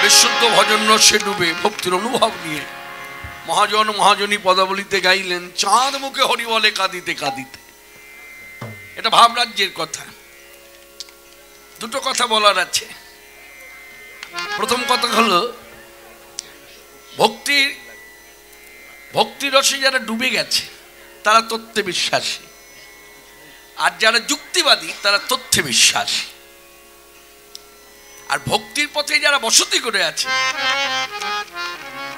বিশুদ্ধ ভজন রসে ডুবে ভক্তির অনুভব নিয়ে মহাজন মহাজনী পদাবলিতে গাইলেন, চাঁদ মুখে হরি বলে কাঁদিতে কাঁদিতে। এটা ভাবরাজ্যের কথা। দুটো কথা বলার আছে। প্রথম কথা হলো, ভক্তি রসে যারা ডুবে গেছে তারা তত্ত্বে বিশ্বাসী, আর যারা যুক্তিবাদী তারা তথ্যে বিশ্বাসী। আর ভক্তির পথে যারা বসতি করে আছে,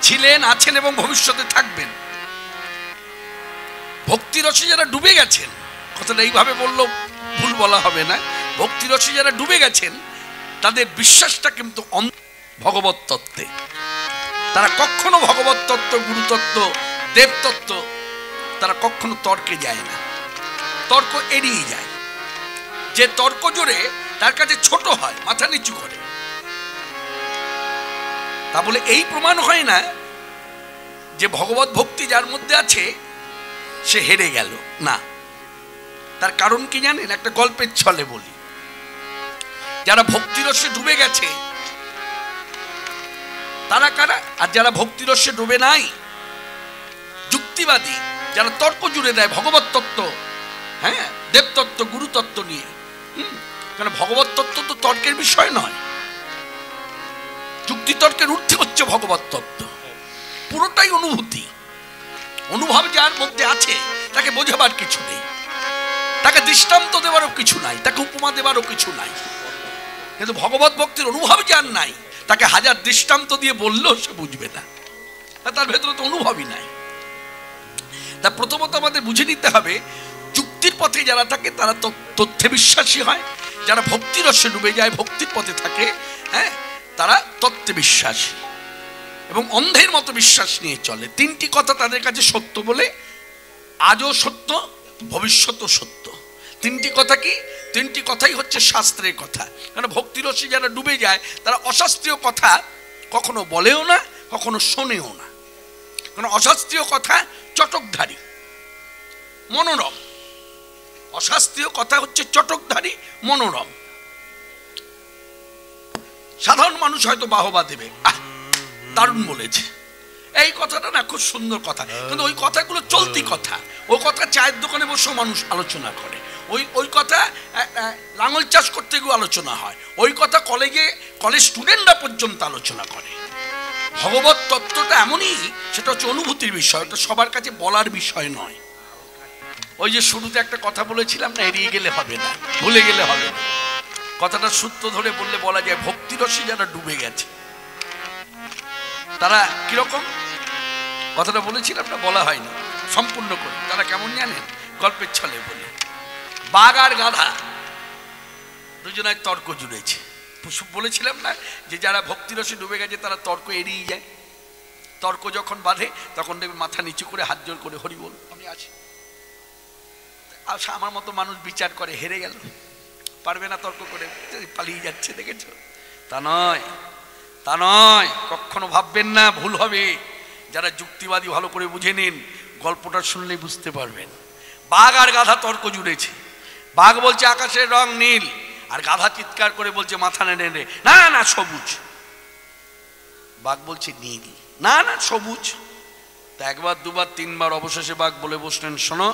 ছিলেন, আছেন এবং ভবিষ্যতে থাকবেন, ভক্তি রসে যারা ডুবে গেছেন, কথাটা এইভাবে বললেও ভুল বলা হবে না, ভক্তি রসে যারা ডুবে গেছেন তাদের বিশ্বাসটা কিন্তু ভগবত তত্ত্বে। তারা কখনো ভগবত তত্ত্ব, গুরুতত্ত্ব, দেবতত্ত্ব তারা কখনো তর্কে যায় না, তর্ক এড়িয়ে যায়। যে তর্ক জোরে তার কাছে ছোট হয়, মাথা নিচু করে। তা বলে এই প্রমাণ হয় না যে ভগবত ভক্তি যার মধ্যে আছে সে হেরে গেল, না। তার কারণ কি জানেন? একটা গল্পের ছলে বলি। যারা ভক্তিরসে ডুবে গেছে তারা কারা? আর যারা ভক্তিরসে ডুবে নাই, যুক্তিবাদী, যারা তর্ক জুড়ে দেয় ভগবত তত্ত্ব, হ্যাঁ, দেবতত্ত্ব, গুরুতত্ত্ব নিয়ে। কারণ ভগবত তত্ত্ব তো তর্কের বিষয় নয়, যুক্তি তর্কের ঊর্ধ্বে হচ্ছে ভগবত তত্ত্ব। পুরোটাই অনুভূতি, অনুভব যার মধ্যে আছে তাকে বোঝাবার কিছু নেই, তাকে দৃষ্টান্ত দেওয়ারও কিছু নাই, তাকে উপমা দেওয়ারও কিছু নাই। কিন্তু ভগবত ভক্তির অনুভব যার নাই, তাকে হাজার দৃষ্টান্ত দিয়ে বললেও সে বুঝবে না, তার ভেতরে তো অনুভবই নাই। তা প্রথমত আমাদের বুঝে নিতে হবে, যুক্তির পথে যারা থাকে তারা তথ্যে বিশ্বাসী হয়, যারা ভক্তির রসে ডুবে যায়, ভক্তির পথে থাকে, হ্যাঁ, তারা তত্ত্বে বিশ্বাসী এবং অন্ধের মতো বিশ্বাস নিয়ে চলে। তিনটি কথা তাদের কাছে সত্য বলে, আজও সত্য, ভবিষ্যতও সত্য। তিনটি কথা কি? তিনটি কথাই হচ্ছে শাস্ত্রের কথা। কারণ ভক্তিরসে যারা ডুবে যায় তারা অশাস্ত্রীয় কথা কখনো বলেও না, কখনো শোনেও না। কারণ অশাস্ত্রীয় কথা চটকধারী, মনোরম। অশাস্ত্রীয় কথা হচ্ছে চটকধারী, মনোরম। সাধারণ মানুষ হয়তো বাহবা দেবে, দারুণ বলেছে, এই কথাটা না খুব সুন্দর কথা, কিন্তু ওই কথাগুলো চলতি কথা। ওই কথা চায়ের দোকানে বসেও মানুষ আলোচনা করে, ওই কথা লাঙল চাষ করতে গিয়ে আলোচনা হয়, ওই কথা কলেজ স্টুডেন্টরা পর্যন্ত আলোচনা করে। ভগবত তত্ত্বটা এমনই, সেটা হচ্ছে অনুভূতির বিষয়, ওটা সবার কাছে বলার বিষয় নয়। ওই যে শুরুতে একটা কথা বলেছিলাম না, এড়িয়ে গেলে হবে না, ভুলে গেলে হবে না। কথাটা সূত্র ধরে বললে বলা যায়, ভক্তিরসে যারা ডুবে গেছে তারা কিরকম, কথাটা বলেছিলাম না, বলা হয়নি, সম্পূর্ণ করে। তারা কেমন জানেন? গল্পের ছলে বলে, বাঘ আর গাধা দুজনায় তর্ক জুড়েছে। বলেছিলাম না যে যারা ভক্তিরসে ডুবে গেছে তারা তর্ক এড়িয়ে যায়। তর্ক যখন বাঁধে তখন দেখবে মাথা নিচু করে হাত জোর করে হরি বল, আমি আছি। আমার মতো মানুষ বিচার করে হেরে গেল, পারবে না তর্ক করে, পালিয়ে যাচ্ছে, দেখেছো? তা নয়, তা নয়, কখনো ভাববেন না, ভুল হবে। যারা যুক্তিবাদী ভালো করে বুঝে নিন, গল্পটা শুনলেই বুঝতে পারবেন। বাঘ আর গাধা তর্ক জুড়েছে। বাঘ বলছে আকাশের রং নীল, আর গাধা চিৎকার করে বলছে মাথা নেড়ে নেড়ে, না না সবুজ। বাঘ বলছে নীল, না না সবুজ। তা একবার দুবার তিনবার, অবশেষে বাঘ বলে বসলেন, শোনো,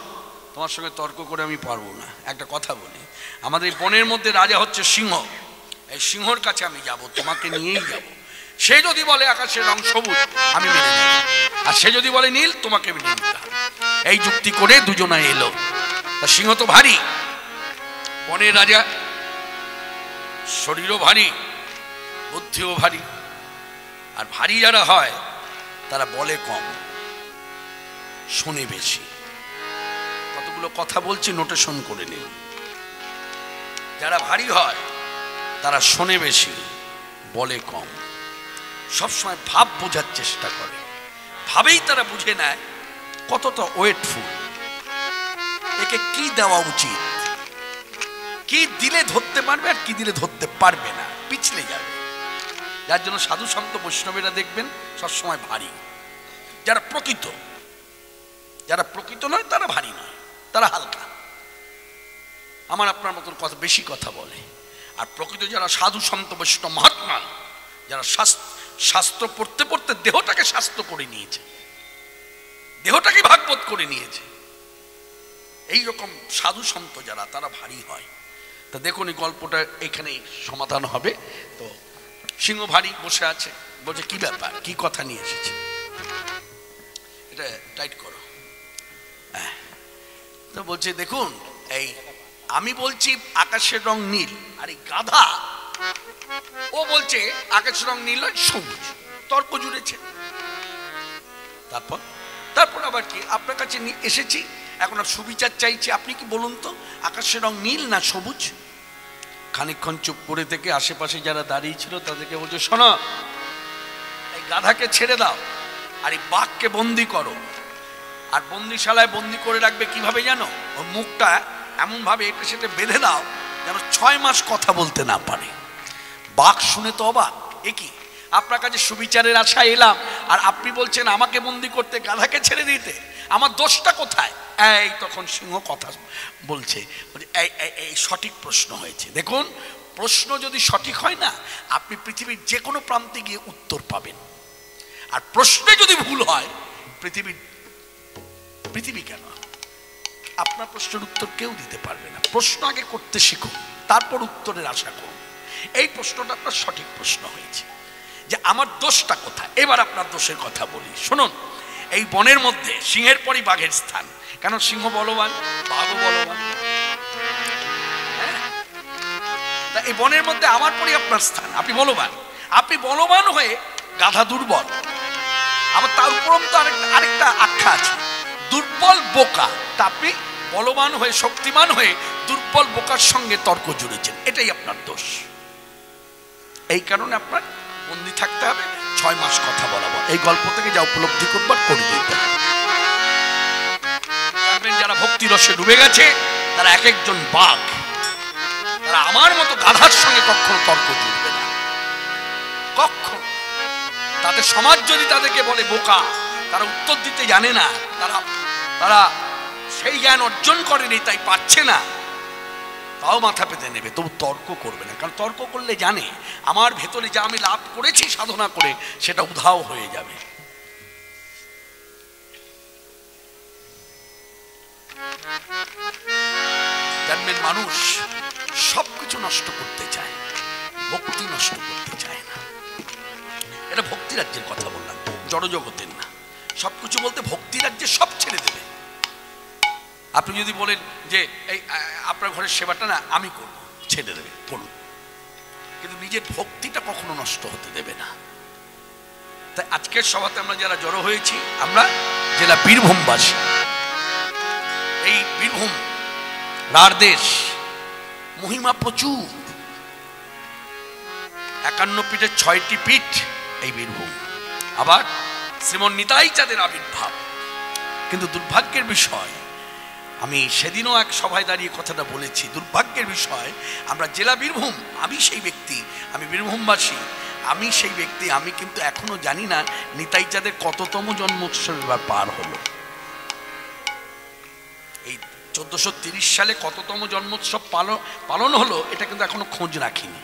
তোমার সঙ্গে তর্ক করে আমি পারবো না, একটা কথা বলি। আমাদের এই বনের মধ্যে রাজা হচ্ছে সিংহ, এই সিংহর কাছে আমি যাব, তোমাকে নিয়েই যাব। সে যদি বলে আকাশের রং সবুজ, আমি মেনে নেব, আর সে যদি বলে নীল, তোমাকে মেনে নিতে হবে। এই যুক্তি করে দুজনায় এলো। তা সিংহ তো ভারী, বনের রাজা, শরীরও ভারী, বুদ্ধিও ভারী। আর ভারী যারা হয় তারা বলে কম, শোনে বেশি। কতগুলো কথা বলছি, নোটেশন করে নিন। যারা ভারী হয় তারা শোনে বেশি, বলে কম, সবসময় ভাব বোঝার চেষ্টা করে, ভাবেই তারা বুঝে নেয় কতটা ওয়েটফুল, একে কি দেওয়া উচিত, কি দিলে ধরতে পারবে আর কি দিলে ধরতে পারবে না, পিছলে যাবে। যার জন্য সাধু সন্ত বৈষ্ণবেরা দেখবেন সবসময় ভারী। যারা প্রকৃত, যারা প্রকৃত নয় তারা ভারী নয়, তারা হালকা, আমার আপনার মতন কথা বেশি কথা বলে। আর প্রকৃত যারা সাধু সন্ত বৈষ্ণব মহাত্মা, যারা শাস্ত্র পড়তে পড়তে দেহটাকে শাস্ত্র করে নিয়েছে, দেহটাকে ভাগবত করে নিয়েছে। এই রকম সাধু সন্ত যারা, তারা ভারী হয়। তা দেখুন এই গল্পটা এখানে সমাধান হবে। তো সিংহ ভারী বসে আছে, বলছে কি ব্যাপার, কি কথা নিয়ে এসেছে, এটা টাইট করো। তো বলছে দেখুন, এই আমি বলছি আকাশের রং নীল, আর এই গাধা ও বলছে আকাশের রং নীল নয় সবুজ। তর্ক জুড়েছে। তারপর আবার কি, আপনার কাছে এসেছি, এখন আর সুবিচার চাইছি, আপনি কি বলুন তো আকাশের রং নীল না সবুজ? খানিকক্ষণ চুপ করে থেকে আশেপাশে যারা দাঁড়িয়ে ছিল তাদেরকে বলছে, শোনো, এই গাধাকে ছেড়ে দাও আর এই বাঘকে বন্দি করো। আর বন্দিশালায় বন্দি করে রাখবে কিভাবে জানো? ওর মুখটা এমন ভাবে এটা সেটা বেঁধে দাও যেন 6 মাস কথা বলতে না পারে। বাঘ শুনে তো অবাক, এ কি, আপনার কাছে সুবিচারের আশা এলাম আর আপনি বলছেন আমাকে বন্দি করতে, গাধাকে ছেড়ে দিতে, আমার দোষটা কোথায়? এই তখন সিংহ কথা বলছে, এই সঠিক প্রশ্ন হয়েছে। দেখুন, প্রশ্ন যদি সঠিক হয় না, আপনি পৃথিবীর যে কোনো প্রান্তে গিয়ে উত্তর পাবেন। আর প্রশ্নে যদি ভুল হয়, পৃথিবী কেন, আপনার প্রশ্নের উত্তর কেউ দিতে পারবে না। প্রশ্ন আগে করতে শিখুন, তারপর উত্তরের আশা করুন। এই প্রশ্নটা আপনার সঠিক প্রশ্ন হয়েছে যে আমার দোষটা কোথায়। এবার আপনার দোষের কথা বলি, শুনুন। এই বনের মধ্যে সিংহের পরই বাঘের স্থান, কেন সিংহ বলবান, বাঘও বলবান। তা এই বনের মধ্যে আমার পরই আপনার স্থান, আপনি বলবান। আপনি বলবান হয়ে গাধা দুর্বল। আবার তার উপরন্ত আরেকটা আখ্যা আছে, দুর্বল বোকা। তা আপনি বলবান হয়ে, শক্তিমান হয়ে দুর্বল বোকার সঙ্গে তর্ক জুড়েছেন, এটাই আপনার দোষ। এই কারণে আপনার বন্দি থাকতে হবে, 6 মাস কথা বলাবো। এই গল্প থেকে যা উপলব্ধি করবার করে দিতে হবে। যারা ভক্তি রসে ডুবে গেছে তারা এক একজন বাঘ, তারা আমার মতো গাধার সঙ্গে কখনো তর্ক জুড়বে না, কখনো। তাদের সমাজ যদি তাদেরকে বলে বোকা, তারা উত্তর দিতে জানে না, তারা সেই জ্ঞান অর্জন করেনি তাই পাচ্ছে না, তাও মাথা পেতে নেবে, তবু তর্ক করবে না। কারণ তর্ক করলে জানে আমার ভেতরে যা আমি লাভ করেছি সাধনা করে, সেটা উধাও হয়ে যাবে। জানবেন, মানুষ সবকিছু নষ্ট করতে চায়, ভক্তি নষ্ট করতে চায় না। এটা ভক্তি রাজ্যের কথা বললাম, জড়জগতের না। সবকিছু বলতে ভক্তি রাজ্যে সব ছেড়ে দেবে। আপনি যদি বলেন যে এই আপনার ঘরের সেবাটা না আমি করব, ছেড়ে দেবে, করুন, কিন্তু নিজের ভক্তিটা কখনো নষ্ট হতে দেবে না। তাই আজকের সভাতে আমরা যারা জড়ো হয়েছি, আমরা জেলা বীরভূমবাসী। এই বীরভূম রার দেশ, মহিমা প্রচুর। 51 পীঠের 6টি পীঠ এই বীরভূম। আবার শ্রীমন নিতাই চাঁদের আবির্ভাব। কিন্তু দুর্ভাগ্যের বিষয়, আমি সেদিনও এক সভায় দাঁড়িয়ে কথাটা বলেছি, দুর্ভাগ্যের বিষয় আমরা জেলা বীরভূম, আমি সেই ব্যক্তি, আমি বীরভূমবাসী, আমি সেই ব্যক্তি, আমি কিন্তু এখনো জানি না নিতাই চাঁদের কততম জন্মোৎসব এবার পার হলো। এই 1430 সালে কততম জন্মোৎসব পালন হলো, এটা কিন্তু এখনো খোঁজ রাখিনি।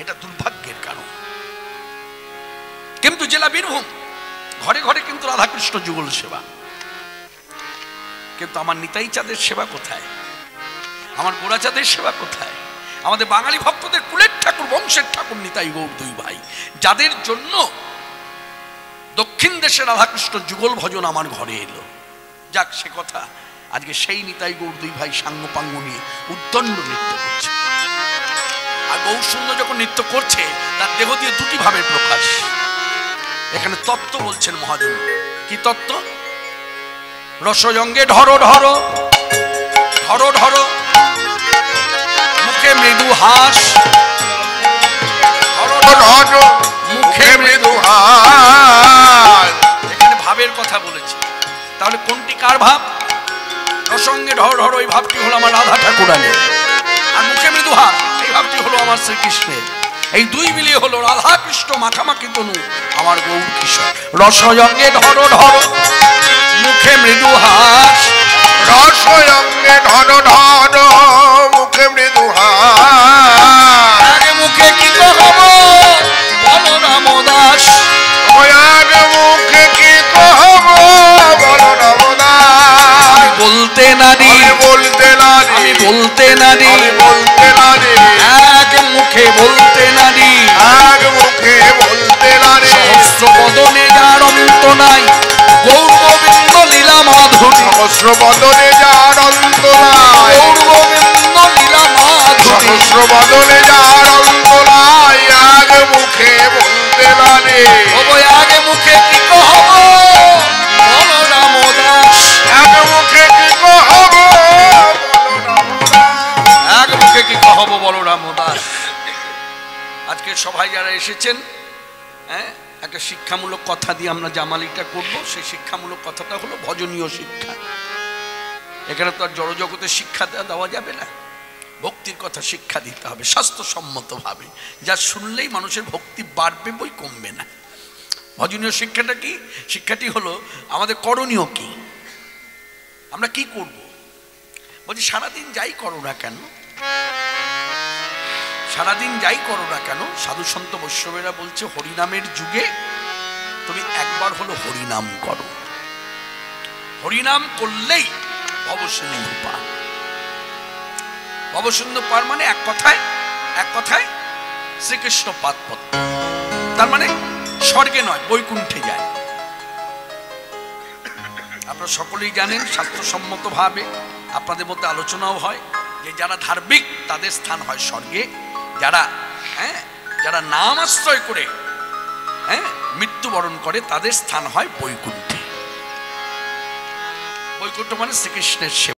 এটা দুর্ভাগ্যের কারণ। কিন্তু জেলা বীরভূম, ঘরে ঘরে কিন্তু রাধাকৃষ্ণ যুগল সেবা। কিন্তু আমার নিতাই চাঁদের সেবা কোথায়? আমার গোড়া চাঁদের সেবা কোথায়? আমাদের বাঙালি ভক্তদের কুলের ঠাকুর, বংশের ঠাকুর নিতাই গৌর দুই ভাই, যাদের জন্য দক্ষিণ দেশের রাধাকৃষ্ণ যুগল ভজন আমার ঘরে এলো। যাক, সে কথা। আজকে সেই নিতাই গৌর দুই ভাই সাঙ্গপাঙ্গ নিয়ে উদ্দণ্ড নৃত্য করছে। আর গৌর সুন্দর যখন নৃত্য করছে, তার দেহ দিয়ে দুটি ভাবের প্রকাশ। এখানে তত্ত্ব বলছেন মহাজন। কি তত্ত্ব? রসজঙ্গে ঢরো ঢরো ঢরো ঢরো, মুখে মৃদু হাস, ঢরো ঢরো মুখে মৃদু হাস। এখানে ভাবের কথা বলেছে। তাহলে কোনটি কার ভাব? রসঙ্গে ঢরো ঢরো, এই ভাবটি হলো আমার রাধা ঠাকুরানের। আর মুখে মৃদু হাস, এই ভাবটি হলো আমার শ্রীকৃষ্ণের। এই দুই মিলিয়ে হলো রাধা কৃষ্ণ মাখামাখি তনু আমার গৌর কিশোর। রসজঙ্গে ঢরো ঢরো, মুখে মৃদু হাস, রসজঙ্গে ঢরো ঢরো, মুখে মৃদু হাস। মুখে কি তো হব বলো রামদাস, বলতে নারী, আমি বলতে নারী, এক মুখে বলতে নারী, এক মুখে বলতে নারী, সহস্র বদনে যার অন্ত নাই, গৌর গোবিন্দ লীলা মাধুরী, সহস্র বদনে যার অন্ত নাই, গৌর গোবিন্দ লীলা মাধুরী, সহস্র বদনে যার অন্ত নাই, এক মুখে বলতে নারী। ওগো এক মুখে কি কহব বলো রামদাস, এক মুখে কি কহব বলো রামদাস। এক মুখে কি কহব বলো রামদাস। আজকে সবাই যারা এসেছেন, হ্যাঁ, একটা শিক্ষামূলক কথা দিয়ে আমরা জামালিটা করব। সেই শিক্ষামূলক কথাটা হলো ভজনীয় শিক্ষা। এখানে তো আর জড়জগতের শিক্ষা দেওয়া যাবে না, ভক্তির কথা শিক্ষা দিতে হবে স্বাস্থ্যসম্মতভাবে, যা শুনলেই মানুষের ভক্তি বাড়বে, বই কমবে না। ভজনীয় শিক্ষাটা কি? শিক্ষাটি হলো আমাদের করণীয় কি, আমরা কি করব। বলছি সারাদিন যাই করো না কেন, সারাদিন যাই করো না কেন, সাধু সন্ত বৈষ্ণবেরা বলছে হরিনামের যুগে তুমি একবার হলো হরিনাম করো। হরিনাম করলেই ভবসিন্ধু পার। ভবসিন্ধু পার মানে এক কথায় শ্রীকৃষ্ণ পাদপদ্ম, তার মানে স্বর্গে নয় বৈকুণ্ঠে যায়। আপনারা সকলেই জানেন, শাস্ত্রসম্মত ভাবে আপনাদের মধ্যে আলোচনাও হয় যে যারা ধার্মিক তাদের স্থান হয় স্বর্গে, যারা নাম আশ্রয় করে মৃত্যুবরণ করে তাদের স্থান হয় বৈকুণ্ঠে। বৈকুণ্ঠ মানে শ্রীকৃষ্ণের সেবা।